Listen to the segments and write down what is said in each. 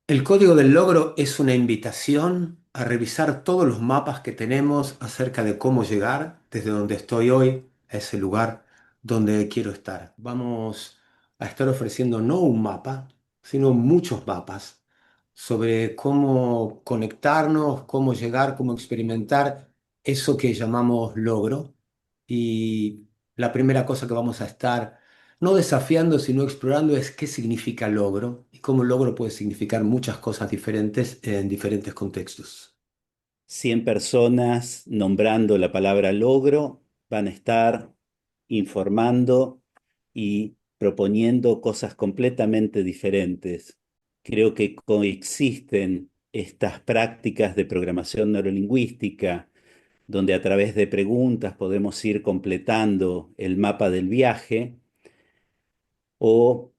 El código del logro es una invitación a revisar todos los mapas que tenemos acerca de cómo llegar desde donde estoy hoy a ese lugar donde quiero estar. Vamos a estar ofreciendo no un mapa, sino muchos mapas sobre cómo conectarnos, cómo llegar, cómo experimentar eso que llamamos logro. Y la primera cosa que vamos a estar no desafiando, sino explorando es qué significa logro y cómo logro puede significar muchas cosas diferentes en diferentes contextos. 100 personas nombrando la palabra logro van a estar informando y proponiendo cosas completamente diferentes. Creo que coexisten estas prácticas de programación neurolingüística, donde a través de preguntas podemos ir completando el mapa del viaje, o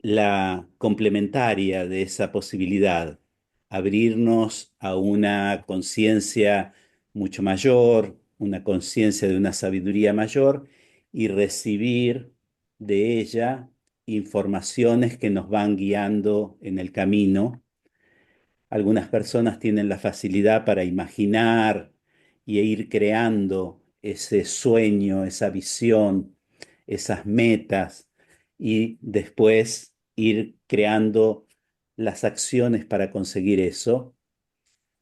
la complementaria de esa posibilidad, abrirnos a una conciencia mucho mayor, una conciencia de una sabiduría mayor y recibir de ella informaciones que nos van guiando en el camino. Algunas personas tienen la facilidad para imaginar y ir creando ese sueño, esa visión, esas metas y después ir creando las acciones para conseguir eso.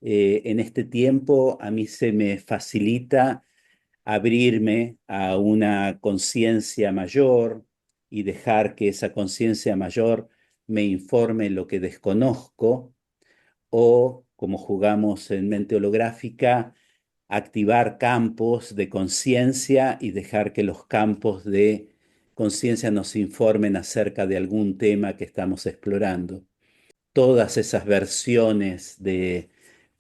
En este tiempo a mí se me facilita abrirme a una conciencia mayor y dejar que esa conciencia mayor me informe lo que desconozco, o, como jugamos en mente holográfica, activar campos de conciencia y dejar que los campos de conciencia nos informen acerca de algún tema que estamos explorando. Todas esas versiones de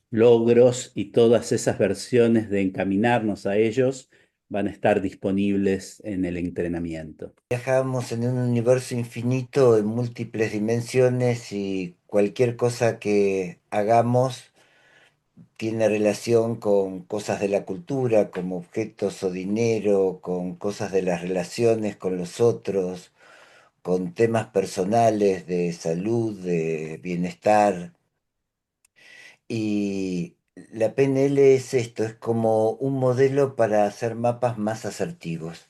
logros y todas esas versiones de encaminarnos a ellos van a estar disponibles en el entrenamiento. Viajamos en un universo infinito en múltiples dimensiones y cualquier cosa que hagamos tiene relación con cosas de la cultura, como objetos o dinero, con cosas de las relaciones con los otros, con temas personales de salud, de bienestar. Y la PNL es esto, es como un modelo para hacer mapas más asertivos.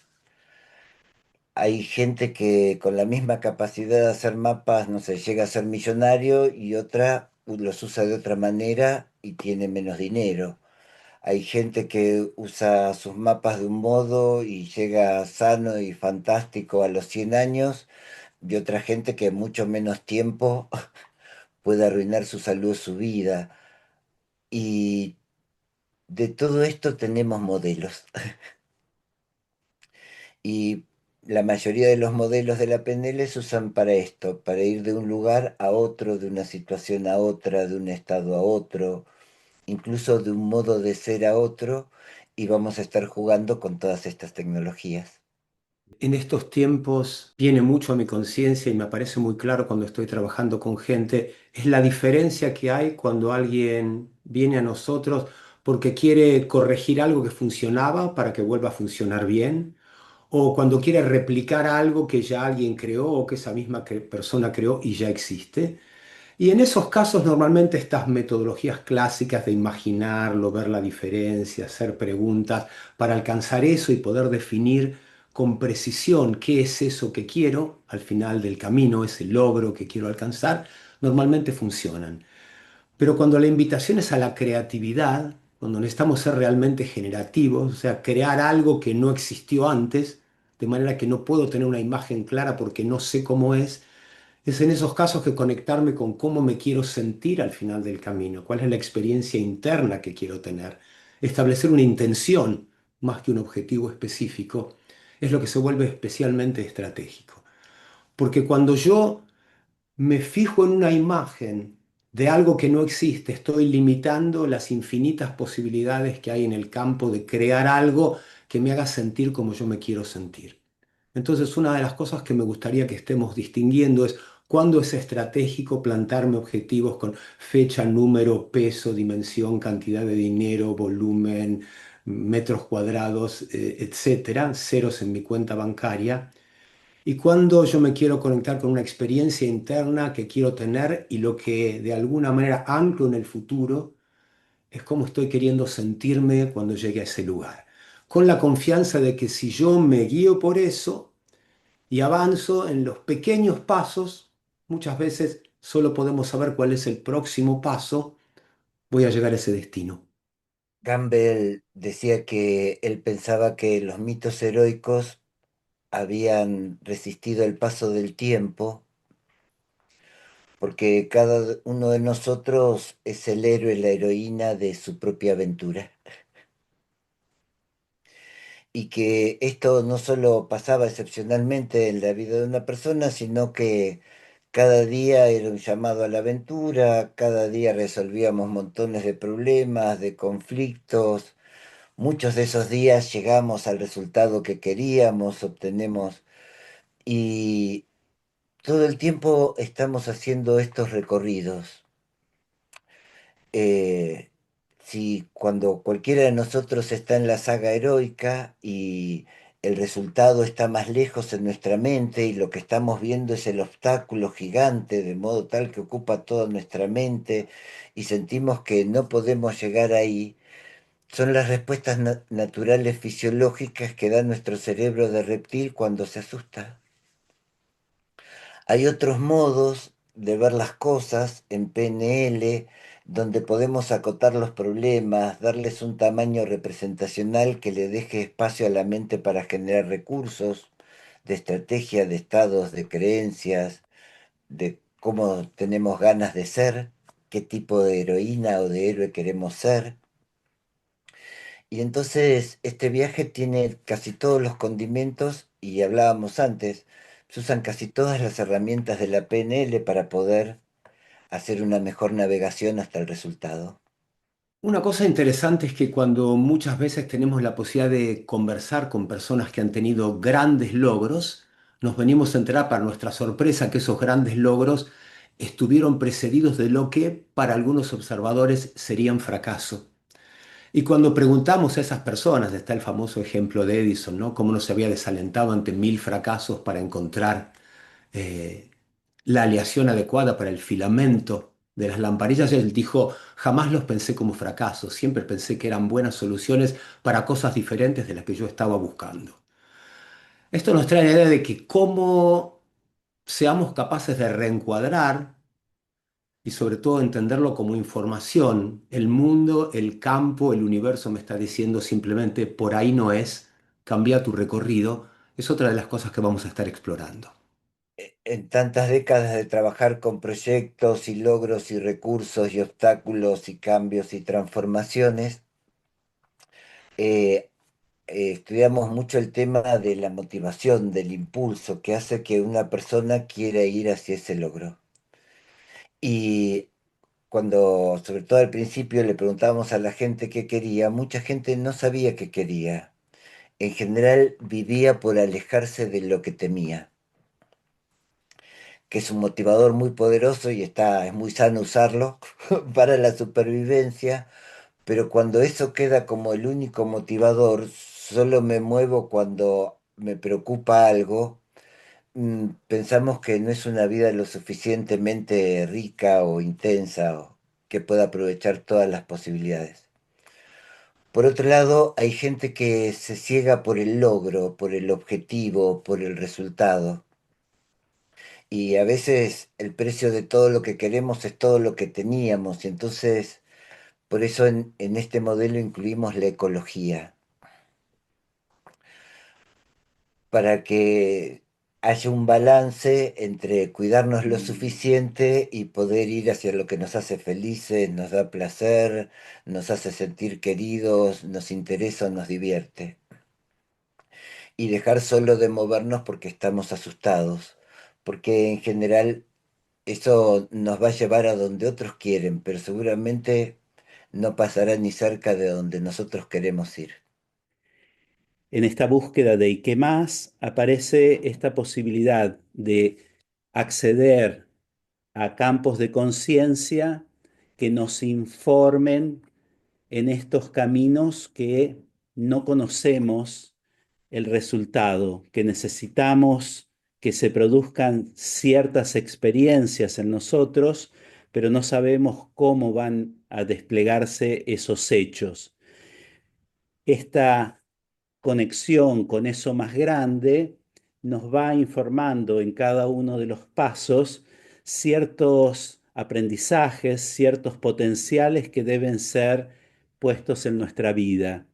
Hay gente que con la misma capacidad de hacer mapas, no sé, llega a ser millonario y otra los usa de otra manera y tiene menos dinero. Hay gente que usa sus mapas de un modo y llega sano y fantástico a los 100 años y otra gente que en mucho menos tiempo puede arruinar su salud, su vida. Y de todo esto tenemos modelos. Y la mayoría de los modelos de la PNL se usan para esto, para ir de un lugar a otro, de una situación a otra, de un estado a otro, incluso de un modo de ser a otro, y vamos a estar jugando con todas estas tecnologías. En estos tiempos viene mucho a mi conciencia y me aparece muy claro cuando estoy trabajando con gente, es la diferencia que hay cuando alguien viene a nosotros porque quiere corregir algo que funcionaba para que vuelva a funcionar bien, o cuando quiere replicar algo que ya alguien creó o que esa misma persona creó y ya existe. Y en esos casos normalmente estas metodologías clásicas de imaginarlo, ver la diferencia, hacer preguntas para alcanzar eso y poder definir con precisión qué es eso que quiero al final del camino, ese logro que quiero alcanzar, normalmente funcionan. Pero cuando la invitación es a la creatividad, cuando necesitamos ser realmente generativos, o sea, crear algo que no existió antes, de manera que no puedo tener una imagen clara porque no sé cómo es en esos casos que conectarme con cómo me quiero sentir al final del camino, cuál es la experiencia interna que quiero tener. Establecer una intención más que un objetivo específico es lo que se vuelve especialmente estratégico. Porque cuando yo me fijo en una imagen de algo que no existe, estoy limitando las infinitas posibilidades que hay en el campo de crear algo que me haga sentir como yo me quiero sentir. Entonces, una de las cosas que me gustaría que estemos distinguiendo es cuándo es estratégico plantarme objetivos con fecha, número, peso, dimensión, cantidad de dinero, volumen, metros cuadrados, etcétera, ceros en mi cuenta bancaria, y cuando yo me quiero conectar con una experiencia interna que quiero tener y lo que de alguna manera anclo en el futuro es cómo estoy queriendo sentirme cuando llegue a ese lugar. Con la confianza de que si yo me guío por eso y avanzo en los pequeños pasos, muchas veces solo podemos saber cuál es el próximo paso, voy a llegar a ese destino. Campbell decía que él pensaba que los mitos heroicos habían resistido el paso del tiempo porque cada uno de nosotros es el héroe, la heroína de su propia aventura. Y que esto no solo pasaba excepcionalmente en la vida de una persona, sino que cada día era un llamado a la aventura, cada día resolvíamos montones de problemas, de conflictos. Muchos de esos días llegamos al resultado que queríamos, obtenemos, y todo el tiempo estamos haciendo estos recorridos. eh, si cuando cualquiera de nosotros está en la saga heroica y el resultado está más lejos en nuestra mente y lo que estamos viendo es el obstáculo gigante, de modo tal que ocupa toda nuestra mente y sentimos que no podemos llegar ahí, son las respuestas naturales fisiológicas que da nuestro cerebro de reptil cuando se asusta. Hay otros modos de ver las cosas en PNL donde podemos acotar los problemas, darles un tamaño representacional que le deje espacio a la mente para generar recursos de estrategia, de estados, de creencias, de cómo tenemos ganas de ser, qué tipo de heroína o de héroe queremos ser. Y entonces este viaje tiene casi todos los condimentos y hablábamos antes, se usan casi todas las herramientas de la PNL para poder hacer una mejor navegación hasta el resultado. Una cosa interesante es que cuando muchas veces tenemos la posibilidad de conversar con personas que han tenido grandes logros, nos venimos a enterar para nuestra sorpresa que esos grandes logros estuvieron precedidos de lo que para algunos observadores serían fracaso. Y cuando preguntamos a esas personas, está el famoso ejemplo de Edison, ¿no? Cómo no se había desalentado ante 1000 fracasos para encontrar eh, la aleación adecuada para el filamento de las lamparillas. Él dijo, jamás los pensé como fracasos, siempre pensé que eran buenas soluciones para cosas diferentes de las que yo estaba buscando. Esto nos trae la idea de que cómo seamos capaces de reencuadrar y sobre todo entenderlo como información. El mundo, el campo, el universo me está diciendo simplemente por ahí no es, cambia tu recorrido, es otra de las cosas que vamos a estar explorando. En tantas décadas de trabajar con proyectos y logros y recursos y obstáculos y cambios y transformaciones, eh, estudiamos mucho el tema de la motivación, del impulso que hace que una persona quiera ir hacia ese logro. Y cuando, sobre todo al principio, le preguntábamos a la gente qué quería, mucha gente no sabía qué quería. En general vivía por alejarse de lo que temía, que es un motivador muy poderoso y es muy sano usarlo para la supervivencia, pero cuando eso queda como el único motivador, solo me muevo cuando me preocupa algo, pensamos que no es una vida lo suficientemente rica o intensa o que pueda aprovechar todas las posibilidades. Por otro lado, hay gente que se ciega por el logro, por el objetivo, por el resultado. Y a veces el precio de todo lo que queremos es todo lo que teníamos. Y entonces, por eso en este modelo incluimos la ecología, para que haya un balance entre cuidarnos lo suficiente y poder ir hacia lo que nos hace felices, nos da placer, nos hace sentir queridos, nos interesa o nos divierte. Y dejar solo de movernos porque estamos asustados, porque en general eso nos va a llevar a donde otros quieren, pero seguramente no pasará ni cerca de donde nosotros queremos ir. En esta búsqueda de ¿y qué más? Aparece esta posibilidad de acceder a campos de conciencia que nos informen en estos caminos que no conocemos el resultado, que necesitamos que se produzcan ciertas experiencias en nosotros, pero no sabemos cómo van a desplegarse esos hechos. Esta conexión con eso más grande nos va informando en cada uno de los pasos ciertos aprendizajes, ciertos potenciales que deben ser puestos en nuestra vida.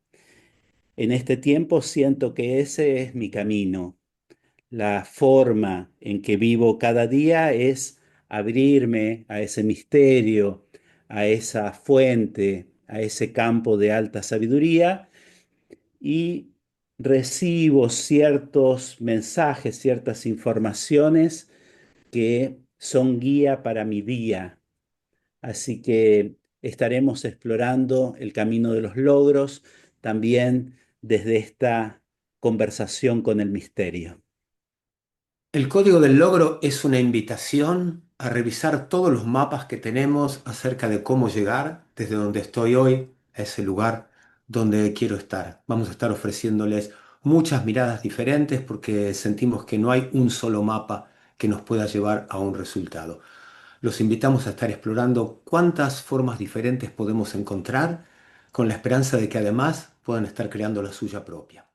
En este tiempo siento que ese es mi camino. La forma en que vivo cada día es abrirme a ese misterio, a esa fuente, a ese campo de alta sabiduría, y recibo ciertos mensajes, ciertas informaciones que son guía para mi día. Así que estaremos explorando el camino de los logros también desde esta conversación con el misterio. El código del logro es una invitación a revisar todos los mapas que tenemos acerca de cómo llegar desde donde estoy hoy a ese lugar donde quiero estar. Vamos a estar ofreciéndoles muchas miradas diferentes porque sentimos que no hay un solo mapa que nos pueda llevar a un resultado. Los invitamos a estar explorando cuántas formas diferentes podemos encontrar con la esperanza de que además puedan estar creando la suya propia.